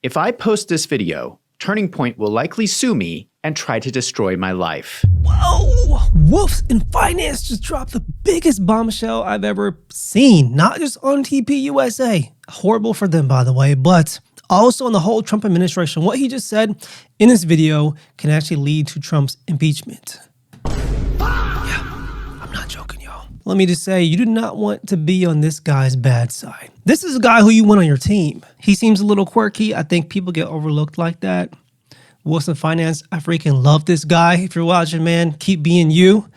If I post this video, Turning Point will likely sue me and try to destroy my life. Whoa! Wolves in Finance just dropped the biggest bombshell I've ever seen. Not just on TPUSA. Horrible for them, by the way, but also in the whole Trump administration. What he just said in this video can actually lead to Trump's impeachment. Yeah, I'm not joking, y'all. Let me just say, you do not want to be on this guy's bad side. This is a guy who you want on your team. He seems a little quirky. I think people get overlooked like that. Wilson Finance, I freaking love this guy. If you're watching, man, keep being you.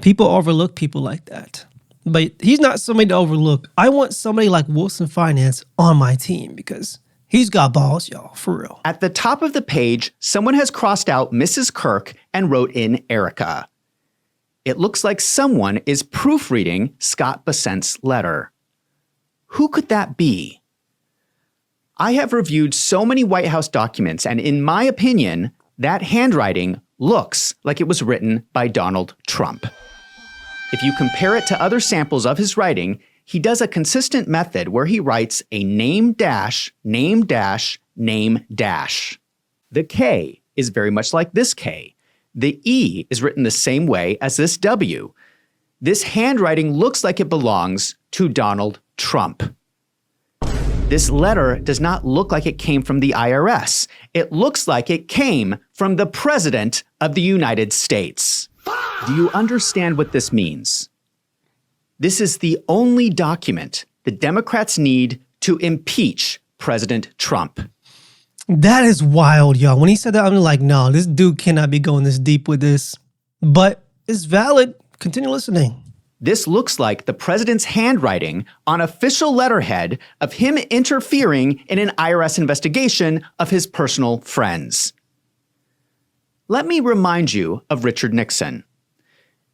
People overlook people like that. But he's not somebody to overlook. I want somebody like Wilson Finance on my team because he's got balls, y'all, for real. At the top of the page, someone has crossed out Mrs. Kirk and wrote in Erika. It looks like someone is proofreading Scott Bessent's letter. Who could that be? I have reviewed so many White House documents, and in my opinion, that handwriting looks like it was written by Donald Trump. If you compare it to other samples of his writing, he does a consistent method where he writes a name dash, name dash, name dash. The K is very much like this K. The E is written the same way as this W. This handwriting looks like it belongs to Donald Trump. This letter does not look like it came from the IRS. It looks like it came from the President of the United States. Do you understand what this means? This is the only document the Democrats need to impeach President Trump. That is wild, y'all. When he said that, I'm like, no, this dude cannot be going this deep with this. But it's valid. Continue listening. This looks like the president's handwriting on official letterhead of him interfering in an IRS investigation of his personal friends. Let me remind you of Richard Nixon.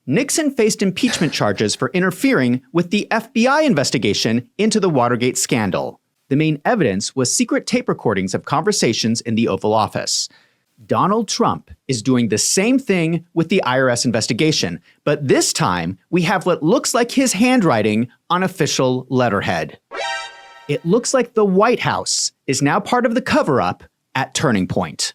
Nixon faced impeachment charges for interfering with the FBI investigation into the Watergate scandal. The main evidence was secret tape recordings of conversations in the Oval Office. Donald Trump is doing the same thing with the IRS investigation, but this time we have what looks like his handwriting on official letterhead. It looks like the White House is now part of the cover-up at Turning Point.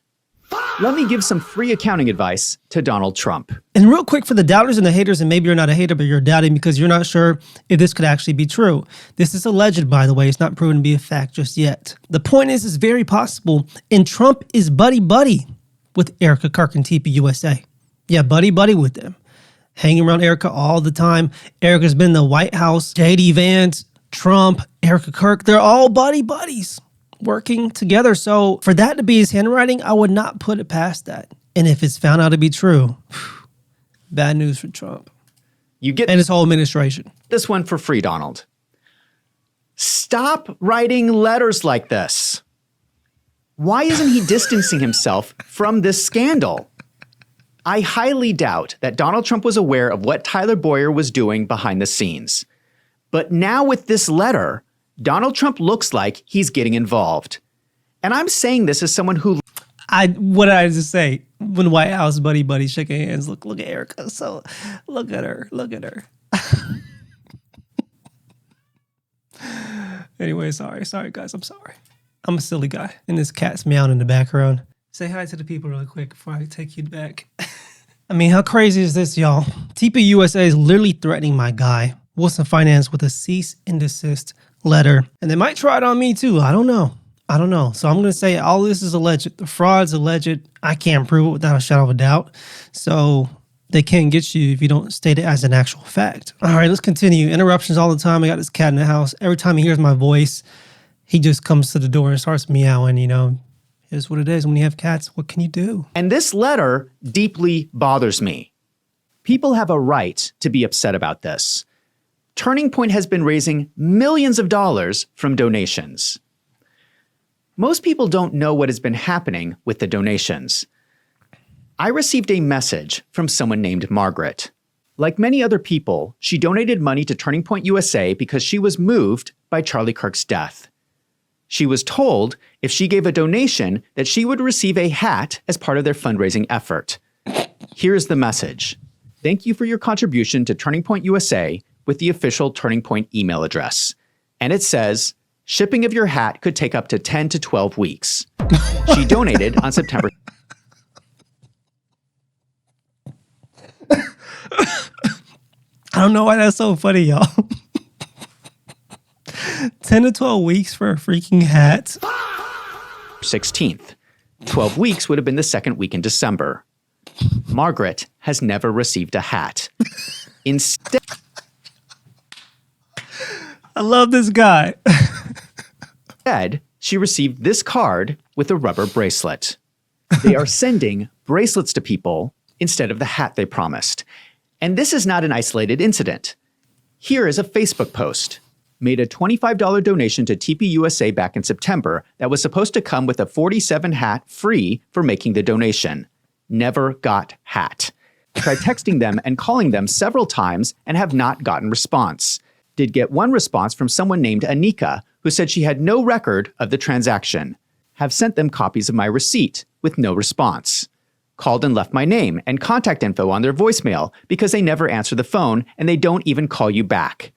Let me give some free accounting advice to Donald Trump. And real quick for the doubters and the haters, and maybe you're not a hater, but you're doubting because you're not sure if this could actually be true. This is alleged, by the way. It's not proven to be a fact just yet. The point is, it's very possible, and Trump is buddy-buddy with Erika Kirk and TPUSA. Yeah, buddy-buddy with them. Hanging around Erika all the time. Erika's been in the White House, J.D. Vance, Trump, Erika Kirk. They're all buddies working together. So for that to be his handwriting, I would not put it past that. And if it's found out to be true, bad news for Trump. You get and his whole administration. This one for free, Donald. Stop writing letters like this. Why isn't he distancing himself from this scandal? I highly doubt that Donald Trump was aware of what Tyler Bowyer was doing behind the scenes. But now with this letter, Donald Trump looks like he's getting involved. And I'm saying this as someone who... What did I just say? When White House buddy shaking hands, look at Erika. So look at her. Anyway, sorry guys, I'm sorry. I'm a silly guy. And this cat's meowing in the background. Say hi to the people really quick before I take you back. I mean, how crazy is this, y'all? TPUSA is literally threatening my guy, Wilson Finance, with a cease and desist letter. And they might try it on me too. I don't know. So I'm going to say all this is alleged. The fraud's alleged. I can't prove it without a shadow of a doubt. So they can't get you if you don't state it as an actual fact. All right, let's continue. Interruptions all the time. I got this cat in the house. Every time he hears my voice, he just comes to the door and starts meowing, you know. It's what it is when you have cats. What can you do? And this letter deeply bothers me. People have a right to be upset about this. Turning Point has been raising millions of dollars from donations. Most people don't know what has been happening with the donations. I received a message from someone named Margaret. Like many other people, she donated money to Turning Point USA because she was moved by Charlie Kirk's death. She was told if she gave a donation that she would receive a hat as part of their fundraising effort. Here's the message. Thank you for your contribution to Turning Point USA with the official Turning Point email address. And it says, Shipping of your hat could take up to 10 to 12 weeks. She donated on September. I don't know why that's so funny, y'all. 10 to 12 weeks for a freaking hat. 16th. 12 weeks would have been the second week in December. Margaret has never received a hat. Instead, I love this guy. she received this card with a rubber bracelet. They are sending bracelets to people instead of the hat they promised. And this is not an isolated incident. Here is a Facebook post. Made a $25 donation to TPUSA back in September that was supposed to come with a 47 hat free for making the donation. Never got hat. Tried texting them and calling them several times and have not gotten response. Did get one response from someone named Erika, who said she had no record of the transaction. Have sent them copies of my receipt with no response. Called and left my name and contact info on their voicemail because they never answer the phone and they don't even call you back.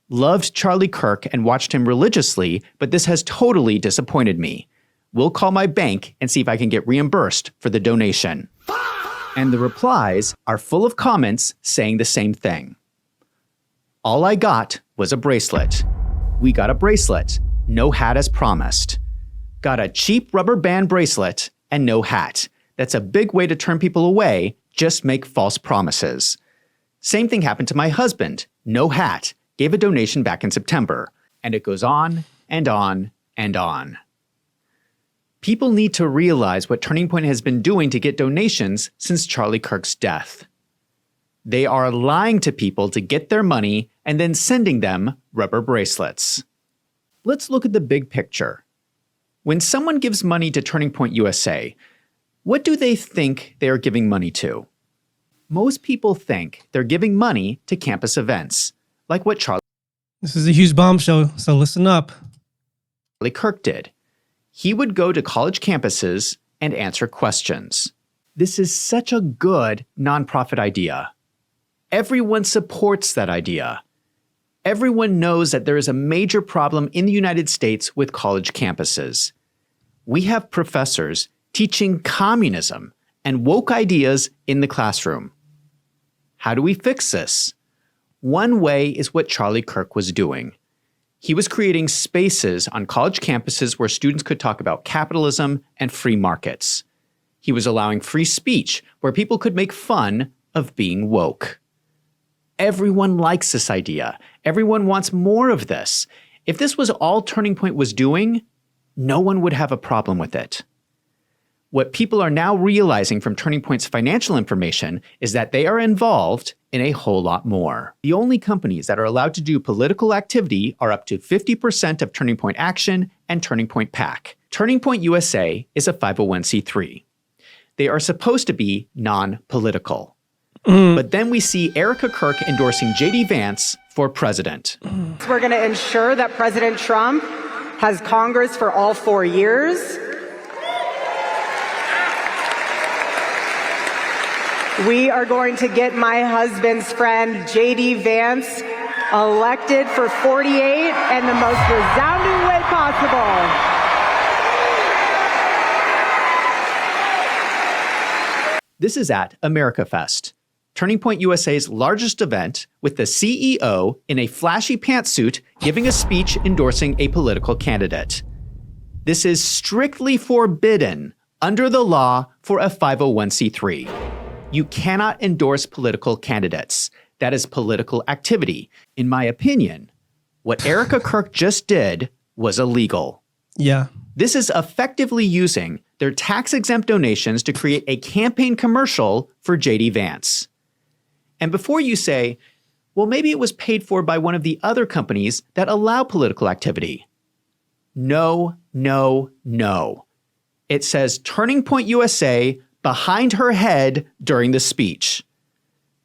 Loved Charlie Kirk and watched him religiously, but this has totally disappointed me. Will call my bank and see if I can get reimbursed for the donation. And the replies are full of comments saying the same thing. All I got was a bracelet. We got a bracelet, no hat as promised. Got a cheap rubber band bracelet and no hat. That's a big way to turn people away, just make false promises. Same thing happened to my husband, no hat. Gave a donation back in September, and it goes on and on and on. People need to realize what Turning Point has been doing to get donations since Charlie Kirk's death. They are lying to people to get their money and then sending them rubber bracelets. Let's look at the big picture. When someone gives money to Turning Point USA, what do they think they are giving money to? Most people think they're giving money to campus events, like what Charlie This is a huge bombshell, so listen up. Kirk did. He would go to college campuses and answer questions. This is such a good nonprofit idea. Everyone supports that idea. Everyone knows that there is a major problem in the United States with college campuses. We have professors teaching communism and woke ideas in the classroom. How do we fix this? One way is what Charlie Kirk was doing. He was creating spaces on college campuses where students could talk about capitalism and free markets. He was allowing free speech where people could make fun of being woke. Everyone likes this idea. Everyone wants more of this. If this was all Turning Point was doing, no one would have a problem with it. What people are now realizing from Turning Point's financial information is that they are involved in a whole lot more. The only companies that are allowed to do political activity are up to 50% of Turning Point Action and Turning Point PAC. Turning Point USA is a 501c3. They are supposed to be non-political. But then we see Erika Kirk endorsing J.D. Vance for president. We're going to ensure that President Trump has Congress for all 4 years. We are going to get my husband's friend, J.D. Vance, elected for 48 in the most resounding way possible. This is at America Fest, Turning Point USA's largest event, with the CEO in a flashy pantsuit giving a speech endorsing a political candidate. This is strictly forbidden under the law for a 501c3. You cannot endorse political candidates. That is political activity. In my opinion, what Erika Kirk just did was illegal. Yeah. This is effectively using their tax-exempt donations to create a campaign commercial for J.D. Vance. And before you say, well, maybe it was paid for by one of the other companies that allow political activity. No, no, no. It says Turning Point USA behind her head during the speech.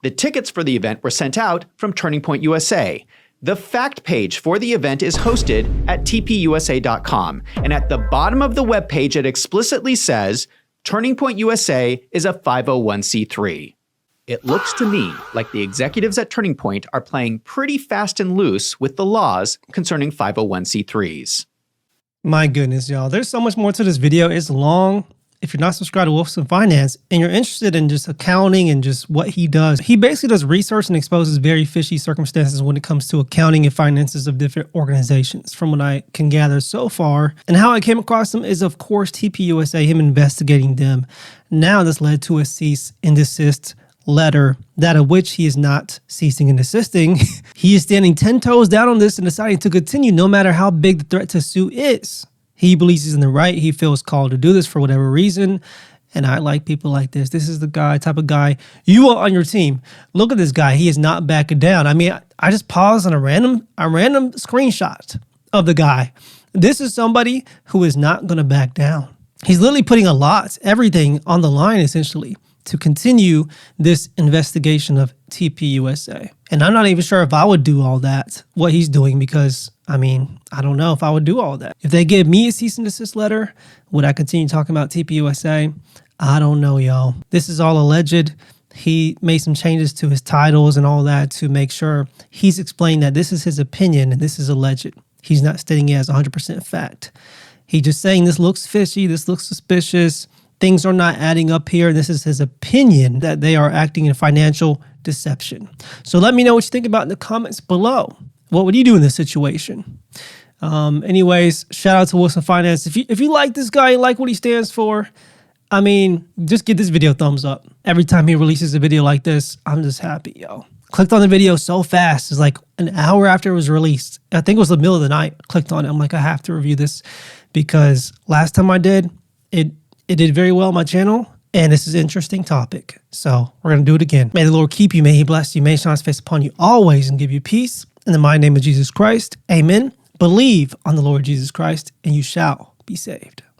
The tickets for the event were sent out from Turning Point USA. The fact page for the event is hosted at tpusa.com, and at the bottom of the webpage it explicitly says Turning Point USA is a 501c3. It looks to me like the executives at Turning Point are playing pretty fast and loose with the laws concerning 501c3s. My goodness, y'all. There's so much more to this video. It's long. If you're not subscribed to Wolfson Finance and you're interested in just accounting and just what he does, he basically does research and exposes very fishy circumstances when it comes to accounting and finances of different organizations, from what I can gather so far. And how I came across him is, of course, TPUSA, him investigating them. Now this led to a cease and desist letter, that of which he is not ceasing and desisting. He is standing 10 toes down on this and deciding to continue no matter how big the threat to sue is. He believes he's in the right. He feels called to do this for whatever reason. And I like people like this. This is the type of guy you want on your team. Look at this guy. He is not backing down. I mean, I just paused on a random screenshot of the guy. This is somebody who is not going to back down. He's literally putting everything on the line, essentially, to continue this investigation of TPUSA. And I'm not even sure if I would do all that, what he's doing, because, I mean, I don't know if I would do all that. If they give me a cease and desist letter, would I continue talking about TPUSA? I don't know, y'all. This is all alleged. He made some changes to his titles and all that to make sure he's explained that this is his opinion and this is alleged. He's not stating it as 100% fact. He's just saying this looks fishy, this looks suspicious, things are not adding up here. This is his opinion that they are acting in financial deception. So let me know what you think about in the comments below. What would you do in this situation? Anyways, shout out to Wolfson Finance. If you like this guy, like what he stands for, I mean, just give this video a thumbs up. Every time he releases a video like this, I'm just happy, yo. Clicked on the video so fast. It's like an hour after it was released. I think it was the middle of the night. Clicked on it. I'm like, I have to review this because last time I did, it did very well on my channel, and this is an interesting topic. So we're going to do it again. May the Lord keep you. May he bless you. May he shine his face upon you always and give you peace. In the mighty name of Jesus Christ, amen. Believe on the Lord Jesus Christ, and you shall be saved.